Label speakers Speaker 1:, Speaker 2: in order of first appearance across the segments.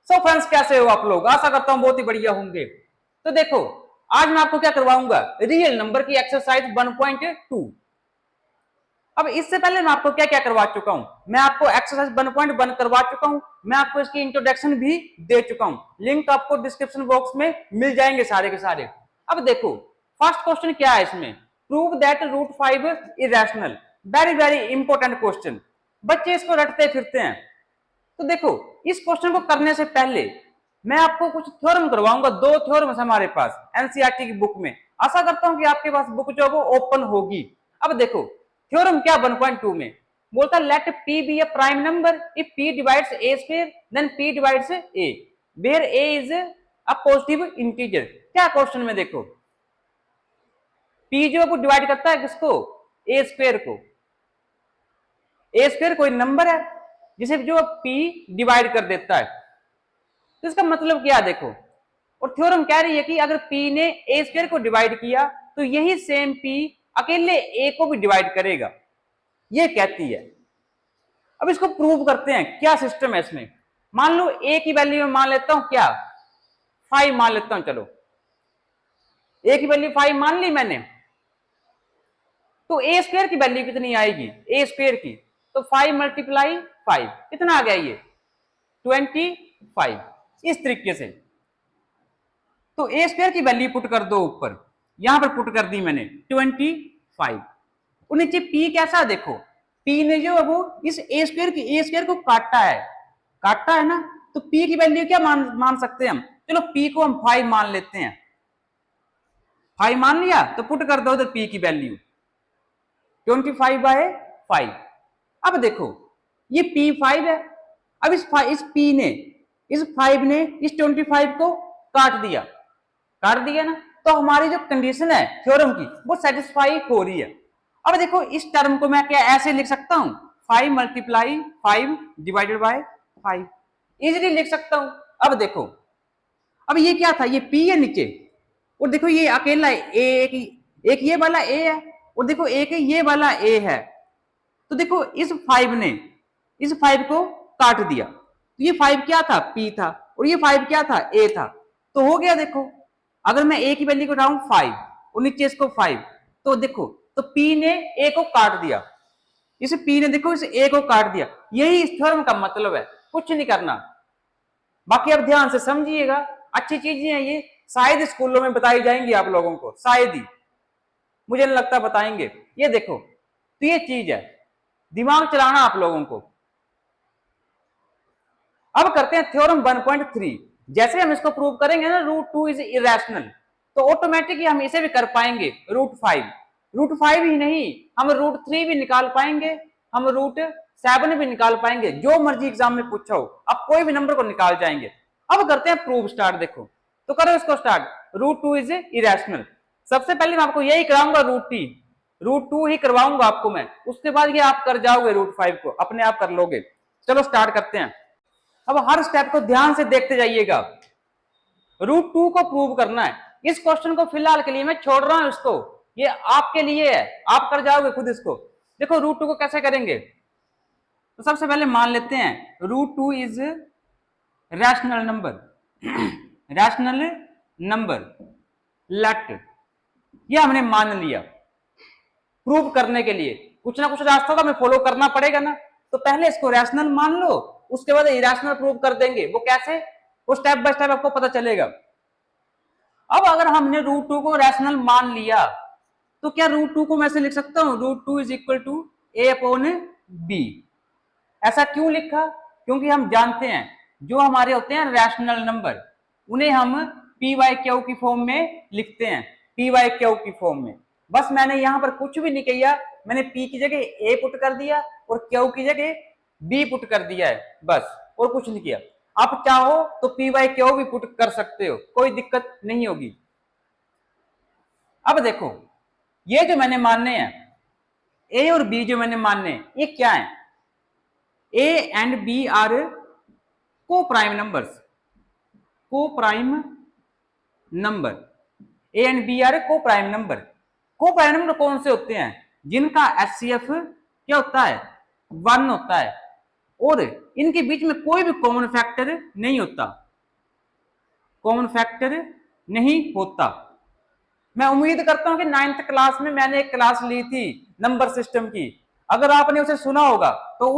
Speaker 1: So friends, कैसे हो आप लोग? आशा करता हूं बहुत ही बढ़िया होंगे। तो देखो, आज मैं आपको क्या करवाऊंगा, रियल नंबर की एक्सरसाइज 1.2। अब इससे पहले मैं आपको क्या क्या करवा चुका हूं, मैं आपको एक्सरसाइज 1.1 करवा चुका हूं, मैं आपको इसकी इंट्रोडक्शन भी दे चुका हूं। लिंक आपको डिस्क्रिप्शन बॉक्स में मिल जाएंगे सारे के सारे। अब देखो, फर्स्ट क्वेश्चन क्या है इसमें, prove that root 5 irrational. Very very important question, बच्चे इसको रटते फिरते हैं। तो देखो, इस क्वेश्चन को करने से पहले मैं आपको कुछ थ्योरम करवाऊंगा। दो थ्योरम हमारे पास एनसीईआरटी की बुक में। आशा करता हूं कि आपके पास बुक जो है वो ओपन होगी। अब देखो, थ्योरम क्या 1.2 में बोलता है, let p be a prime number if p divides a square then p divides a where a is a positive integer. क्या क्वेश्चन में देखो, p जो है वो डिवाइड करता है किसको, a स्क्वायर को। a स्क्वायर कोई नंबर है जिसे जो p डिवाइड कर देता है। तो इसका मतलब क्या देखो, और थ्योरम कह रही है कि अगर p ने a स्क्वायर को डिवाइड किया तो यही सेम p अकेले a को भी डिवाइड करेगा, ये कहती है। अब इसको प्रूव करते हैं, क्या सिस्टम है इसमें। मान लो a की वैल्यू में मान लेता हूं क्या, 5 मान लेता हूं। चलो, a की वैल्यू 5 मान ली मैंने, तो a स्क्वायर की वैल्यू कितनी आएगी, a स्क्वायर की, तो 5 मल्टीप्लाई 5 कितना आ गया, ये 25। इस तरीके से तो a स्क्वायर की वैल्यू पुट कर दो ऊपर, यहां पर पुट कर दी मैंने 25। और नीचे p कैसा देखो, p ने जो है वो इस a स्क्वायर को काटा है ना, तो p की वैल्यू क्या मान सकते हैं हम। चलो p को हम 5 मान लेते हैं, 5 मान लिया तो पुट कर दो उधर p की वैल्यू 25/5। अब देखो, ये p5 है। अब इस p ने, इस 5 ने इस 25 को काट दिया ना, तो हमारी जो कंडीशन है थ्योरम की वो सेटिस्फाई हो रही है। अब देखो, इस टर्म को मैं क्या ऐसे लिख सकता हूं, 5 मल्टीप्लाई 5 डिवाइडेड बाय 5, इजीली लिख सकता हूं। अब देखो, अब ये क्या था, ये p है नीचे, और देखो ये अकेला एक ये वाला a है, और देखो एक ये वाला a है। तो देखो, इस 5 ने इस 5 को काट दिया, तो ये 5 क्या था, p था, और ये 5 क्या था, a था। तो हो गया। देखो, अगर मैं a की वैल्यू को उठाऊं 5 और नीचे इसको 5, तो देखो, तो p ने a को काट दिया, इस p ने देखो इस a को काट दिया। यही इस थ्योरम का मतलब है, कुछ नहीं करना। बाकी आप ध्यान से समझिएगा, अच्छी चीजें हैं ये, शायद स्कूलों में बताई जाएंगी आप लोगों को, शायद ही, मुझे नहीं लगता बताएंगे। ये देखो, तो ये चीज है, दिमाग चलाना आप लोगों को। अब करते हैं थ्योरम 1.3। जैसे हम इसको प्रूव करेंगे ना, रूट 2 इज इरेशनल, तो ऑटोमेटिकली हम इसे भी कर पाएंगे। रूट 5 ही नहीं, हम रूट 3 भी निकाल पाएंगे, हम रूट 7 भी निकाल पाएंगे, जो मर्जी एग्जाम में पूछा हो, आप कोई भी नंबर को निकाल जाएंगे। अब करते हैं प्रूव स्टार्ट। देखो, तो करो इसको स्टार्ट, रूट 2 इज इरेशनल। सबसे पहले मैं आपको यही कराऊंगा, रूट 2 ही करवाऊंगा आपको मैं, उसके बाद ये आप कर जाओगे, रूट 5 को अपने आप कर लोगे। चलो स्टार्ट करते हैं। अब हर स्टेप को ध्यान से देखते जाइएगा। रूट 2 को प्रूव करना है। इस क्वेश्चन को फिलहाल के लिए मैं छोड़ रहा हूं, इसको, ये आपके लिए है, आप कर जाओगे खुद इसको। देखो, रूट 2 को कैसे करेंगे, तो सबसे पहले मान लेते हैं root 2 is rational number let, ये हमने मान लिया। प्रूव करने के लिए कुछ ना कुछ रास्ता तो हमें फॉलो करना पड़ेगा ना, तो पहले इसको रैशनल मान लो, उसके बाद इरेशनल प्रूव कर देंगे। वो कैसे, वो स्टेप बाय स्टेप आपको पता चलेगा। अब अगर हमने रूट 2 को रैशनल मान लिया, तो क्या रूट 2 को मैं ऐसे लिख सकता हूं, root 2 is equal to a/b। ऐसा क्यों लिखा, क्योंकि हम जानते हैं जो हमारे होते हैं रैशनल नंबर, उन्हें हम p/q की फॉर्म में लिखते हैं, p/q की फॉर्म में। बस मैंने यहां पर कुछ भी नहीं किया, मैंने p की जगह a पुट कर दिया और q की जगह b पुट कर दिया है, बस, और कुछ नहीं किया। आप चाहो तो p/q भी पुट कर सकते हो, कोई दिक्कत नहीं होगी। अब देखो, ये जो मैंने मानने हैं, a और b जो मैंने मानने हैं, ये क्या है, a and b are coprime number, A and B are coprime number कौन से होते हैं, जिनका एचसीएफ क्या होता है, 1 होता है। और इनके बीच में कोई भी कॉमन फैक्टर नहीं होता, कॉमन फैक्टर नहीं होता। मैं उम्मीद करता हूं कि 9th क्लास में मैंने एक क्लास ली थी नंबर सिस्टम की, अगर आपने उसे सुना होगा तो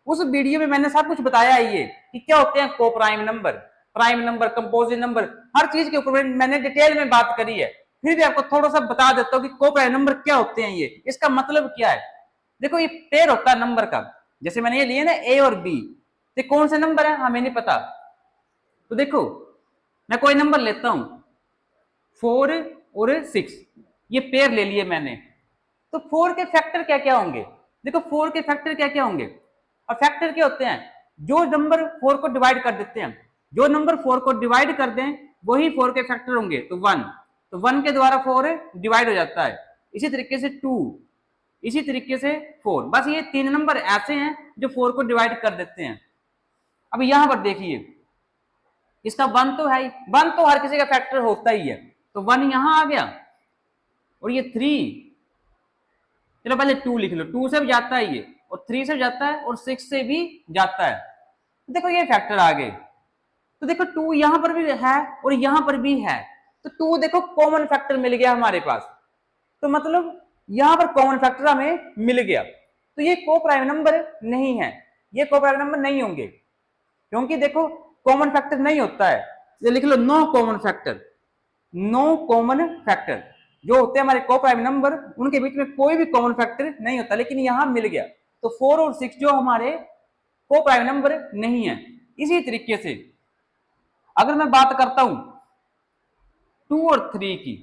Speaker 1: उस वीडियो में मैंने सब कुछ बताया है ये कि क्या होते हैं coprime number, prime number, composite number, हर चीज के ऊपर मैंने डिटेल में बात करी है। फिर भी आपको थोड़ा सा बता देता हूँ कि को प्राइम नंबर क्या होते हैं, ये इसका मतलब क्या है। देखो ये पेयर होता है नंबर का, जैसे मैंने ये लिए ना ए और बी, तो कौन से नंबर है हमें नहीं पता। तो देखो मैं कोई नंबर लेता हूं 4 और 6, ये पेयर ले लिए मैंने, तो 4 के फैक्टर क्या क्या होंगे। देखो 4 के फैक्टर क्या क्या होंगे, और फैक्टर क्या होते हैं, जो नंबर 4 को डिवाइड कर देते हैं, जो नंबर 4 को डिवाइड कर दें वही 4 के फैक्टर होंगे। तो 1, तो 1 के द्वारा 4 डिवाइड हो जाता है। इसी तरीके से 2, इसी तरीके से 4, बस ये 3 नंबर ऐसे हैं जो 4 को डिवाइड कर देते हैं। अब यहां पर देखिए इसका 1 तो है ही, 1 तो हर किसी का फैक्टर होता ही है, तो 1 यहां आ गया, और ये 3, चलो पहले 2 लिख लो, 2 से भी जाता है ये, और 3 से जाता है, और 6 से भी जाता है। तो देखो ये फैक्टर आ गए, तो देखो 2 यहां पर भी है और यहां पर भी है, तो 2 देखो कॉमन फैक्टर मिल गया हमारे पास, तो मतलब यहां पर कॉमन फैक्टर हमें मिल गया। तो ये को प्राइम नंबर नहीं है, ये को प्राइम नंबर नहीं होंगे, क्योंकि देखो कॉमन फैक्टर नहीं होता है। ये लिख लो no common factor, no common factor, जो होते हैं हमारे को प्राइम नंबर उनके बीच में कोई भी कॉमन फैक्टर नहीं होता, लेकिन यहां मिल गया। तो 4 और 6 जो हमारे को प्राइम नंबर नहीं है। इसी तरीके से अगर मैं बात करता हूं 2 और 3 की,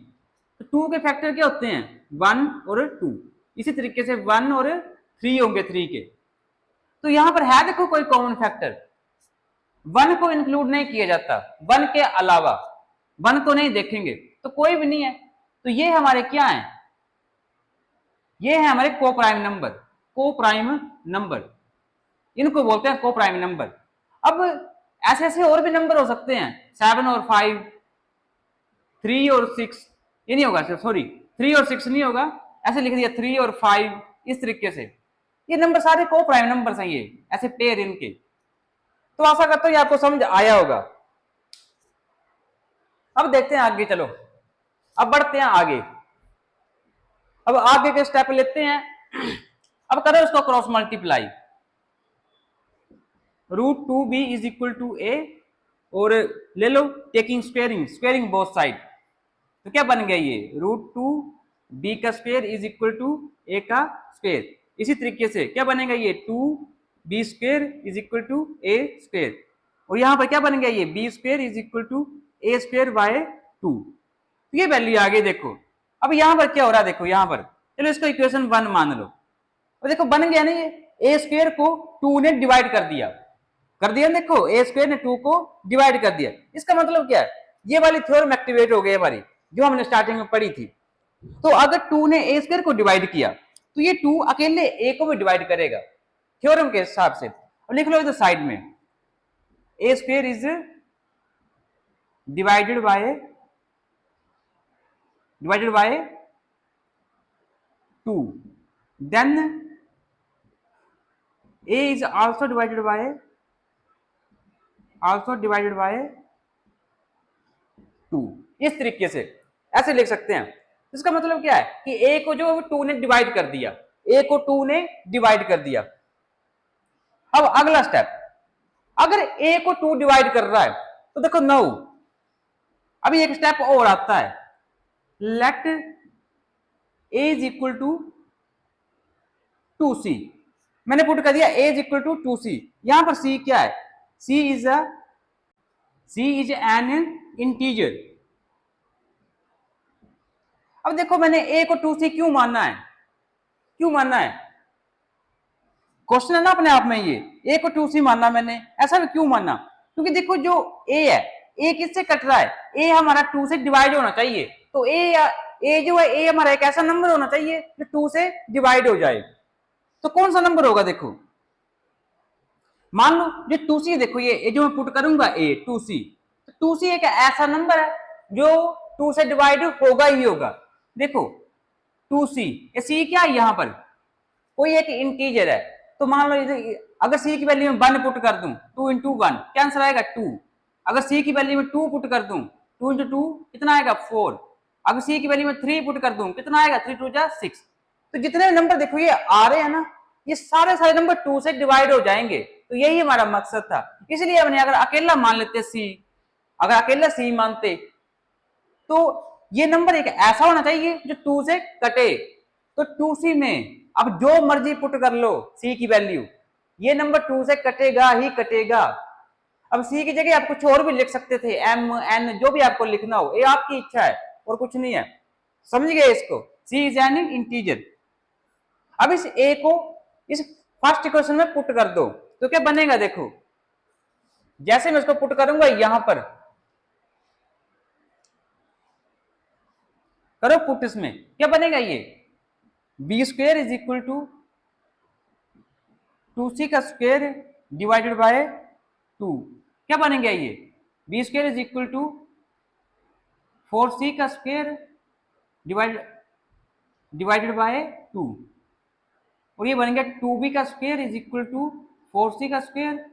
Speaker 1: तो 2 के फैक्टर क्या होते हैं 1 और 2, इसी तरीके से 1 और 3 होंगे 3 के। तो यहां पर है देखो कोई कॉमन फैक्टर, 1 को इंक्लूड नहीं किया जाता, 1 के अलावा 1 को नहीं देखेंगे तो कोई भी नहीं है। तो ये हमारे क्या है, ये है हमारे को प्राइम नंबर, को प्राइम नंबर, इनको बोलते हैं को प्राइम नंबर। अब ऐसे ऐसे और भी नंबर हो सकते हैं, 7 और 5, 3 और 6, ये नहीं होगा, सॉरी 3 और 6 नहीं होगा, ऐसे लिख दिया 3 और 5, इस तरीके से ये नंबर सारे को प्राइम नंबर हैं, ये ऐसे पेयर इनके। तो आशा करता हूं ये आपको समझ आया होगा। अब देखते हैं आगे, चलो अब बढ़ते हैं आगे, अब आगे के स्टेप लेते हैं। अब करो इसको cross multiply, √2b is equal to A, और ले लो taking squaring, squaring both side, तो क्या बन गया ये √2b का square is equal to A का स्क्वेयर। इसी तरीके से क्या बनेगा ये 2b square is equal to A square, और यहां पर क्या बन गया ये b square is equal to A square by 2। तो ये वैल्यू आ गई। देखो अब यहां पर क्या हो रहा है, देखो यहां पर, चलो इसको इक्वेशन 1 मान लो, और देखो बन गया ना ये ए स्क्वेयर को 2 ने डिवाइड कर दिया, देखो ए स्क्वेयर ने 2 को डिवाइड कर दिया। इसका मतलब क्या है, ये वाली थ्योरम एक्टिवेट हो गई हमारी जो हमने स्टार्टिंग में पढ़ी थी। तो अगर 2 ने ए स्क्वेयर को डिवाइड किया तो ये 2 अकेले ए को भी डिवाइड करेगा थ्योरम के हिसाब से। और लिख लो इधर साइड में A square is divided by 2, then a is also divided by 2, इस तरीके से ऐसे लिख सकते हैं। इसका मतलब क्या है कि a को जो 2 ने डिवाइड कर दिया, a को 2 ने डिवाइड कर दिया। अब अगला स्टेप, अगर a को 2 डिवाइड कर रहा है तो देखो 9, अभी एक स्टेप और आता है, let a is equal to 2c, मैंने पुट कर दिया a is equal to 2c। यहां पर c क्या है, c इज एन इंटीजर। अब देखो मैंने a को 2c क्यों मानना है, क्वेश्चन है ना अपने आप में, ये a को 2c मानना मैंने, ऐसा भी क्यों मानना, क्योंकि देखो जो a है, a किससे कट रहा है, a हमारा 2 से डिवाइड होना चाहिए। तो a जो है a हमारा एक ऐसा नंबर होना चाहिए जो 2 से डिवाइड हो जाए। तो कौन सा नंबर होगा, देखो मान लो जो 2c, देखो ये जो मैं पुट करूंगा a 2c, तो 2c एक ऐसा नंबर है जो 2 से डिवाइड होगा ही होगा। देखो 2c, ये c क्या है, यहां पर कोई एक इंटीजर है, तो मान लो अगर सी की वैल्यू में 1 पुट कर दूं, 2 इंटू 1 क्या आंसर आएगा 2। अगर सी की वैल्यू में 2 पुट कर दूं, 2 इंटू 2 कितना आएगा 4। अगर सी की वैल्यू में 3 पुट कर दूं कितना आएगा 3 2 जा 6। तो जितने नंबर देखो ये आ रहे हैं ना, ये सारे नंबर 2 से डिवाइड हो जाएंगे। तो यही हमारा मकसद था, इसलिए हमने अगर अकेला मान लेते सी, अगर अकेला सी मानते तो ये नंबर एक ऐसा होना चाहिए जो 2 से कटे। तो 2c में अब जो मर्जी पुट कर लो सी की वैल्यू, ये नंबर 2 से कटेगा ही कटेगा। अब सी की जगह आप कुछ और भी लिख सकते थे, एम एन जो भी आपको लिखना हो, ये आपकी इच्छा है और कुछ नहीं है। समझ गए इसको, सी इज एन इंटीजर। अब इस ए को इस फर्स्ट इक्वेशन में पुट कर दो तो क्या बनेगा, देखो जैसे मैं इसको पुट करूंगा यहां पर, करो पुट, इसमें क्या बनेगा, ये B square is equal to 2c का स्क्वेयर डिवाइडेड बाय 2, क्या बनेगा ये B square is equal to 4c का स्क्वेयर डिवाइडेड बाय 2, और ये बनेगा 2b का square is equal to 4c का स्क्वेयर,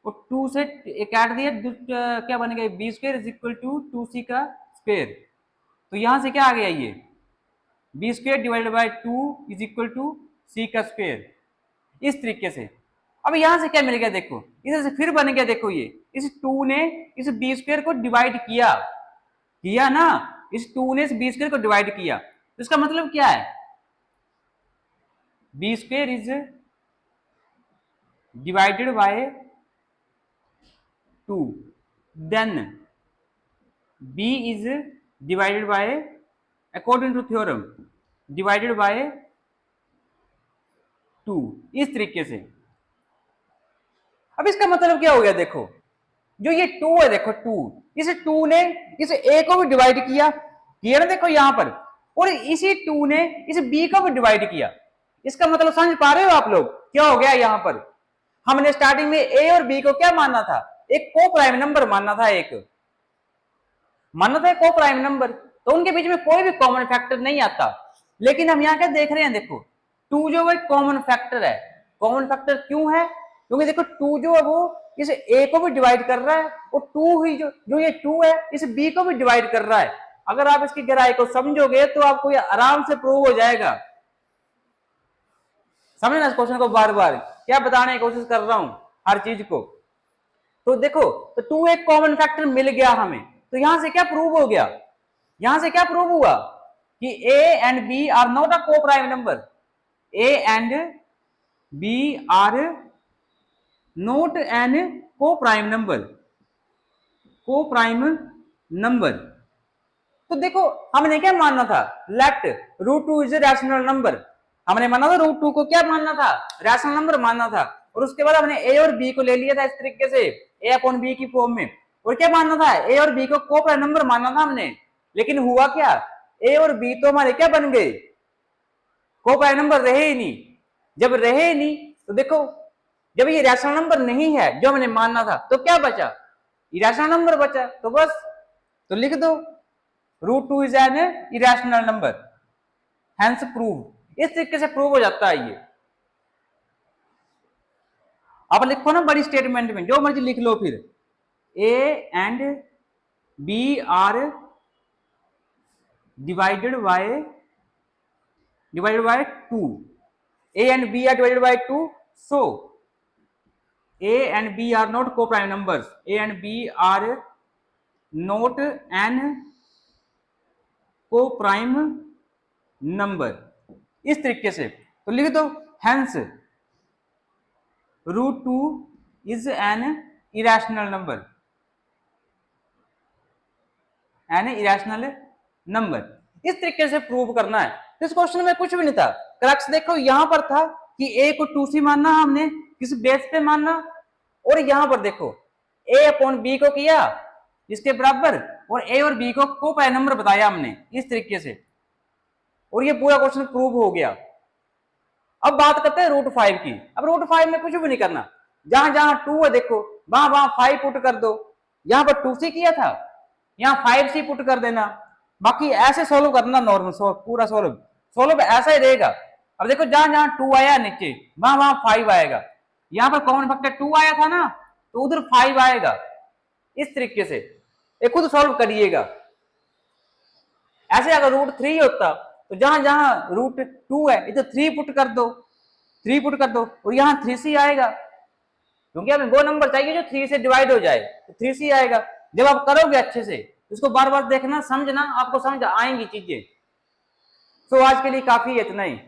Speaker 1: और 2 से काट दिया क्या बनेगा B square is equal to 2c का स्क्वेयर। तो यहां से क्या आ गया ये B square divided by 2 is equal to C का स्क्वेयर, इस तरीके से। अब यहां से क्या मिल गया, देखो इधर से फिर बन गया, देखो ये इस 2 ने इस बी स्क्वेयर को डिवाइड किया ना, इस 2 ने इस बी स्क्वेयर को डिवाइड किया, तो इसका मतलब क्या है, B square is divided by 2, then B is divided by according to theorem divided by 2, इस तरीके से। अब इसका मतलब क्या हो गया, देखो जो ये 2 है, देखो 2, इस 2 ने इस a को भी डिवाइड किया ना, देखो यहां पर, और इसी 2 ने इस b को भी डिवाइड किया। इसका मतलब समझ पा रहे हो आप लोग क्या हो गया, यहां पर हमने स्टार्टिंग में a और b को क्या मानना था, एक को प्राइम नंबर मानना था, को प्राइम नंबर, तो उनके बीच में कोई भी कॉमन फैक्टर नहीं आता। लेकिन हम यहाँ क्या देख रहे हैं, देखो 2 जो है कॉमन फैक्टर है। कॉमन फैक्टर क्यों है, क्योंकि देखो 2 जो है वो इस a को भी डिवाइड कर रहा है, और 2 ही जो ये 2 है इस b को भी डिवाइड कर रहा है। अगर आप इसकी गहराई को समझोगे तो आपको ये आराम से प्रूव हो जाएगा। समझना इस क्वेश्चन को, बार बार क्या बताने की कोशिश कर रहा हूं हर चीज को। तो देखो तो 2 एक कॉमन फैक्टर मिल गया हमें, तो यहां से क्या प्रूव हो गया, यहां से क्या प्रूव हुआ कि a and b are not a coprime number, a and b are not an coprime number. तो देखो हमने क्या मानना था, let root 2 is rational number, हमने माना था रूट 2 को क्या मानना था, रैशनल नंबर मानना था, और उसके बाद हमने a और b को ले लिया था इस तरीके से a अपॉन b की फॉर्म में, और क्या मानना था, a और b को को प्राइम नंबर मानना था हमने। लेकिन हुआ क्या, a और b तो हमारे क्या बन गए, को प्राइम नंबर रहे ही नहीं। जब रहे ही नहीं तो देखो जब ये रैशनल नंबर नहीं है जो हमने मानना था, तो क्या बचा, इरेशनल नंबर बचा। तो बस तो लिख दो root 2 is an irrational number, hence prove. इस तरीके से प्रूव हो जाता है ये। अब लिखो ना बड़ी स्टेटमेंट में जो मर्जी लिख लो, फिर a and b are divided by 2, a and b are divided by 2, so a and b are not co-prime numbers, a and b are not an co-prime number। इस तरीके से तो लिख दो hence root 2 is an irrational number, इस तरीके से prove करना है। तो इस क्वेश्चन में कुछ भी नहीं था, क्रक्स देखो यहां पर था कि a को 2c मानना हमने, किस बेस पे मानना, और यहां पर देखो a अपॉन b को किया इसके बराबर, और a और b को को-प्राइम नंबर बताया हमने इस तरीके से, और ये पूरा क्वेश्चन प्रूव हो गया। अब बात करते हैं रूट 5 की। अब रूट 5 में कुछ भी नहीं करना, जहां जहां 2 है देखो वहां 5 पुट कर दो। यहां पर 2c किया था, यहाँ 5c पुट कर देना, बाकी ऐसे सोल्व करना, नॉर्मल सोल्व, पूरा सोल्व ऐसा ही रहेगा। अब देखो जहां जहां 2 आया नीचे वहां 5 आएगा, यहां पर कॉमन फैक्टर 2 आया था ना, तो उधर 5 आएगा। इस तरीके से ये खुद सॉल्व करिएगा। ऐसे अगर रूट 3 होता तो जहां जहां रूट 2 है इधर 3 पुट कर दो, 3 पुट कर दो, और यहां 3c आएगा, क्योंकि हमें वो नंबर चाहिए जो 3 से डिवाइड हो जाए, तो 3c आएगा। जब आप करोगे अच्छे से, इसको बार बार देखना, समझना, आपको समझ आएंगी चीजें। तो आज के लिए काफी है, इतना ही।